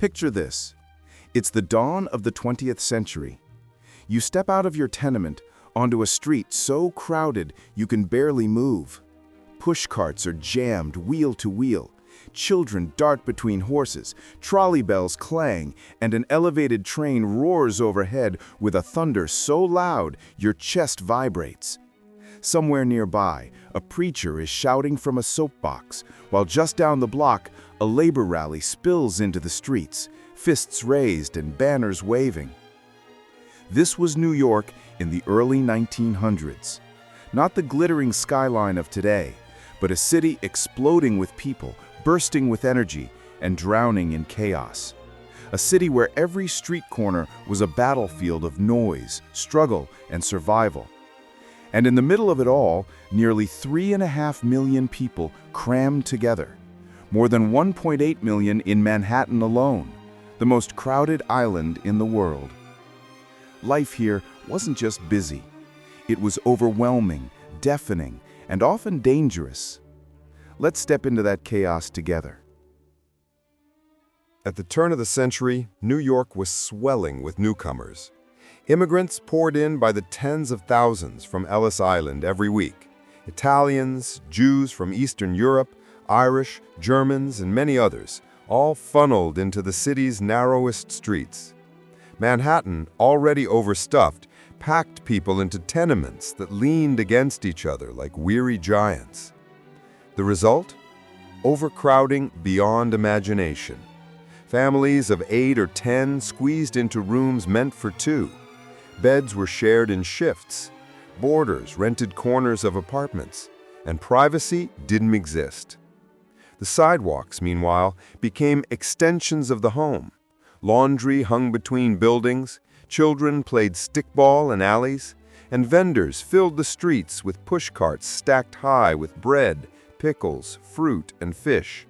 Picture this. It's the dawn of the 20th century. You step out of your tenement onto a street so crowded you can barely move. Pushcarts are jammed wheel to wheel. Children dart between horses, trolley bells clang, and an elevated train roars overhead with a thunder so loud your chest vibrates. Somewhere nearby, a preacher is shouting from a soapbox, while just down the block, a labor rally spills into the streets, fists raised and banners waving. This was New York in the early 1900s. Not the glittering skyline of today, but a city exploding with people, bursting with energy, and drowning in chaos. A city where every street corner was a battlefield of noise, struggle, and survival. And in the middle of it all, nearly 3.5 million people crammed together. More than 1.8 million in Manhattan alone, the most crowded island in the world. Life here wasn't just busy. It was overwhelming, deafening, and often dangerous. Let's step into that chaos together. At the turn of the century, New York was swelling with newcomers. Immigrants poured in by the tens of thousands from Ellis Island every week. Italians, Jews from Eastern Europe, Irish, Germans, and many others, all funneled into the city's narrowest streets. Manhattan, already overstuffed, packed people into tenements that leaned against each other like weary giants. The result? Overcrowding beyond imagination. Families of 8 or 10 squeezed into rooms meant for 2. Beds were shared in shifts. Boarders rented corners of apartments, and privacy didn't exist. The sidewalks, meanwhile, became extensions of the home. Laundry hung between buildings, children played stickball in alleys, and vendors filled the streets with pushcarts stacked high with bread, pickles, fruit, and fish.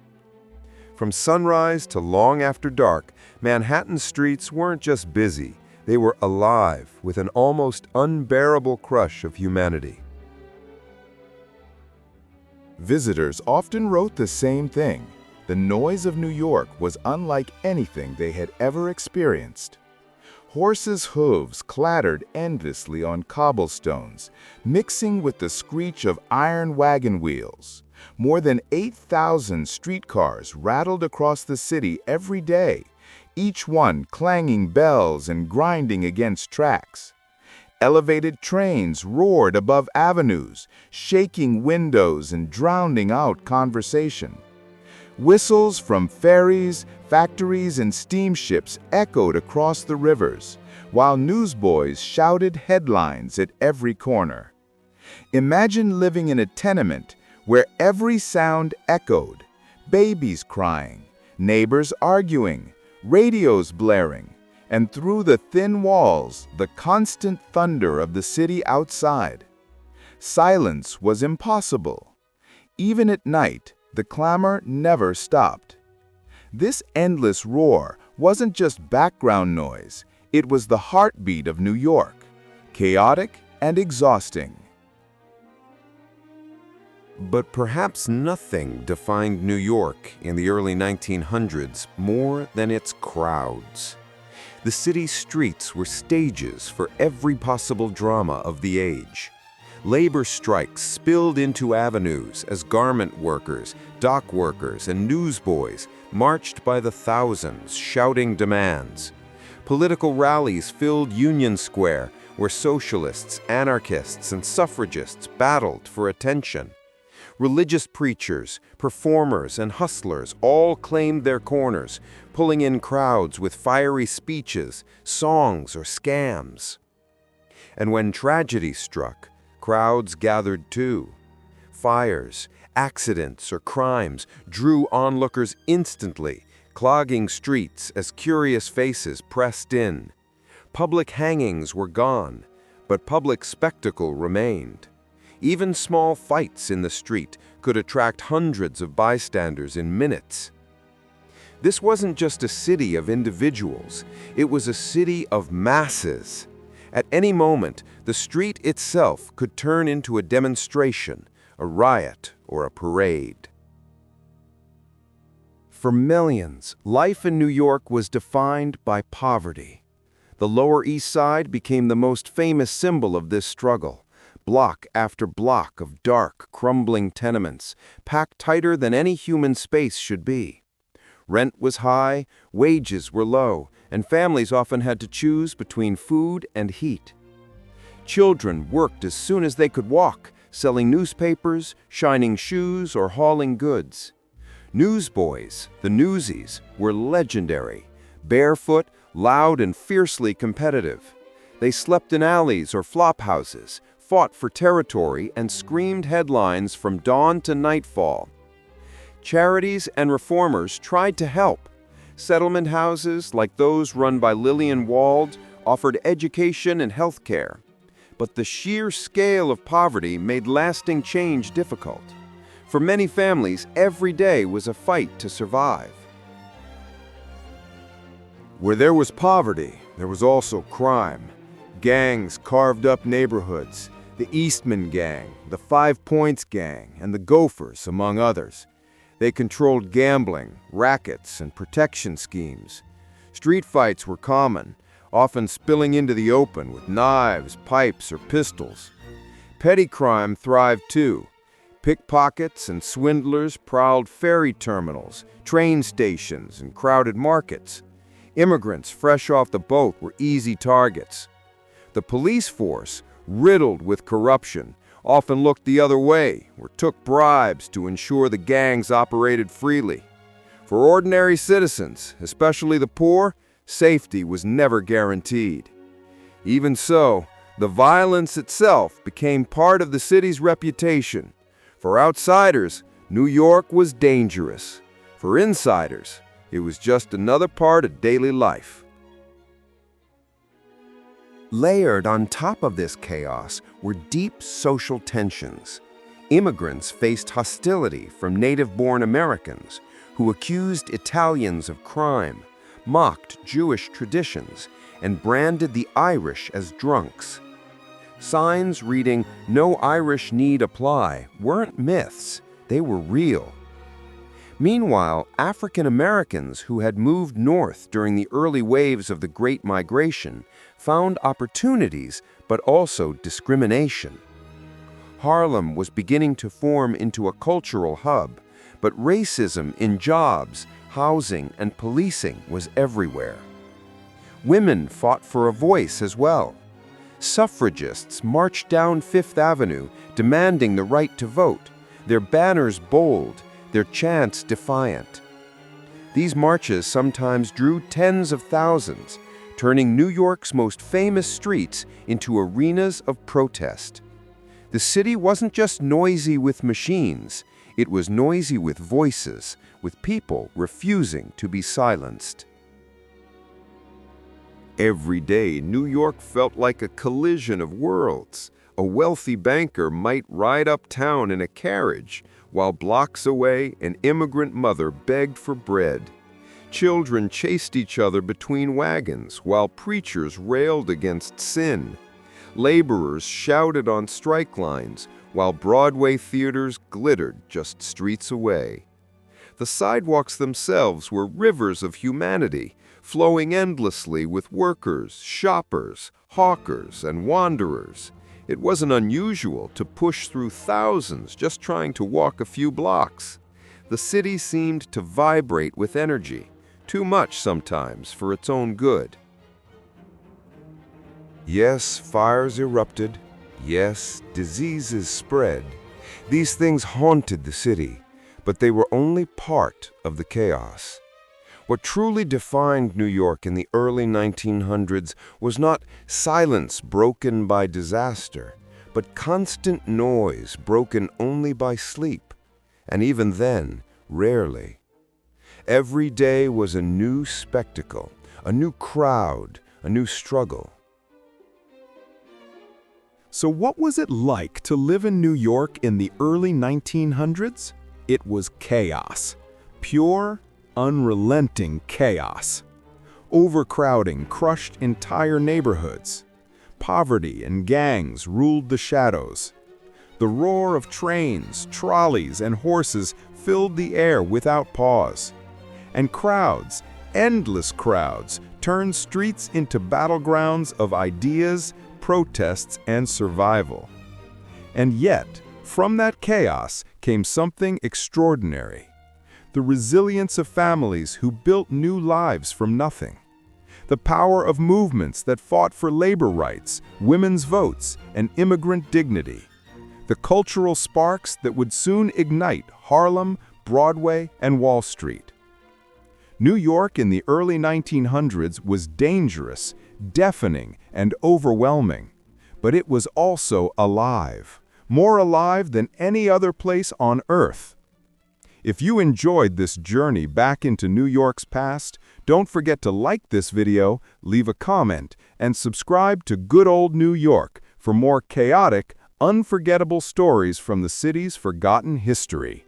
From sunrise to long after dark, Manhattan streets weren't just busy, they were alive with an almost unbearable crush of humanity. Visitors often wrote the same thing. The noise of New York was unlike anything they had ever experienced. Horses' hooves clattered endlessly on cobblestones, mixing with the screech of iron wagon wheels. More than 8,000 streetcars rattled across the city every day, each one clanging bells and grinding against tracks. Elevated trains roared above avenues, shaking windows and drowning out conversation. Whistles from ferries, factories, and steamships echoed across the rivers, while newsboys shouted headlines at every corner. Imagine living in a tenement where every sound echoed, babies crying, neighbors arguing, radios blaring, and through the thin walls, the constant thunder of the city outside. Silence was impossible. Even at night, the clamor never stopped. This endless roar wasn't just background noise, it was the heartbeat of New York, chaotic and exhausting. But perhaps nothing defined New York in the early 1900s more than its crowds. The city's streets were stages for every possible drama of the age. Labor strikes spilled into avenues as garment workers, dock workers, and newsboys marched by the thousands, shouting demands. Political rallies filled Union Square, where socialists, anarchists, and suffragists battled for attention. Religious preachers, performers, and hustlers all claimed their corners, pulling in crowds with fiery speeches, songs, or scams. And when tragedy struck, crowds gathered too. Fires, accidents, or crimes drew onlookers instantly, clogging streets as curious faces pressed in. Public hangings were gone, but public spectacle remained. Even small fights in the street could attract hundreds of bystanders in minutes. This wasn't just a city of individuals, it was a city of masses. At any moment, the street itself could turn into a demonstration, a riot, or a parade. For millions, life in New York was defined by poverty. The Lower East Side became the most famous symbol of this struggle. Block after block of dark, crumbling tenements, packed tighter than any human space should be. Rent was high, wages were low, and families often had to choose between food and heat. Children worked as soon as they could walk, selling newspapers, shining shoes, or hauling goods. Newsboys, the newsies, were legendary, barefoot, loud, and fiercely competitive. They slept in alleys or flop houses, fought for territory, and screamed headlines from dawn to nightfall. Charities and reformers tried to help. Settlement houses, like those run by Lillian Wald, offered education and health care. But the sheer scale of poverty made lasting change difficult. For many families, every day was a fight to survive. Where there was poverty, there was also crime. Gangs carved up neighborhoods. The Eastman Gang, the 5 Points Gang, and the Gophers, among others. They controlled gambling, rackets, and protection schemes. Street fights were common, often spilling into the open with knives, pipes, or pistols. Petty crime thrived too. Pickpockets and swindlers prowled ferry terminals, train stations, and crowded markets. Immigrants fresh off the boat were easy targets. The police force, riddled with corruption, often looked the other way or took bribes to ensure the gangs operated freely. For ordinary citizens, especially the poor, safety was never guaranteed. Even so, the violence itself became part of the city's reputation. For outsiders, New York was dangerous. For insiders, it was just another part of daily life. Layered on top of this chaos were deep social tensions. Immigrants faced hostility from native-born Americans who accused Italians of crime, mocked Jewish traditions, and branded the Irish as drunks. Signs reading "No Irish Need Apply" weren't myths, they were real. Meanwhile, African Americans who had moved north during the early waves of the Great Migration found opportunities but also discrimination. Harlem was beginning to form into a cultural hub, but racism in jobs, housing, and policing was everywhere. Women fought for a voice as well. Suffragists marched down Fifth Avenue demanding the right to vote, their banners bold, their chants defiant. These marches sometimes drew tens of thousands, turning New York's most famous streets into arenas of protest. The city wasn't just noisy with machines, it was noisy with voices, with people refusing to be silenced. Every day, New York felt like a collision of worlds. A wealthy banker might ride uptown in a carriage, while blocks away, an immigrant mother begged for bread. Children chased each other between wagons, while preachers railed against sin. Laborers shouted on strike lines, while Broadway theaters glittered just streets away. The sidewalks themselves were rivers of humanity, flowing endlessly with workers, shoppers, hawkers, and wanderers. It wasn't unusual to push through thousands just trying to walk a few blocks. The city seemed to vibrate with energy, too much sometimes for its own good. Yes, fires erupted. Yes, diseases spread. These things haunted the city, but they were only part of the chaos. What truly defined New York in the early 1900s was not silence broken by disaster, but constant noise broken only by sleep, and even then, rarely. Every day was a new spectacle, a new crowd, a new struggle. So what was it like to live in New York in the early 1900s? It was chaos. Pure, unrelenting chaos. Overcrowding crushed entire neighborhoods. Poverty and gangs ruled the shadows. The roar of trains, trolleys, and horses filled the air without pause. And crowds, endless crowds, turned streets into battlegrounds of ideas, protests, and survival. And yet, from that chaos came something extraordinary. The resilience of families who built new lives from nothing. The power of movements that fought for labor rights, women's votes, and immigrant dignity. The cultural sparks that would soon ignite Harlem, Broadway, and Wall Street. New York in the early 1900s was dangerous, deafening, and overwhelming. But it was also alive, more alive than any other place on Earth. If you enjoyed this journey back into New York's past, don't forget to like this video, leave a comment, and subscribe to Good Old New York for more chaotic, unforgettable stories from the city's forgotten history.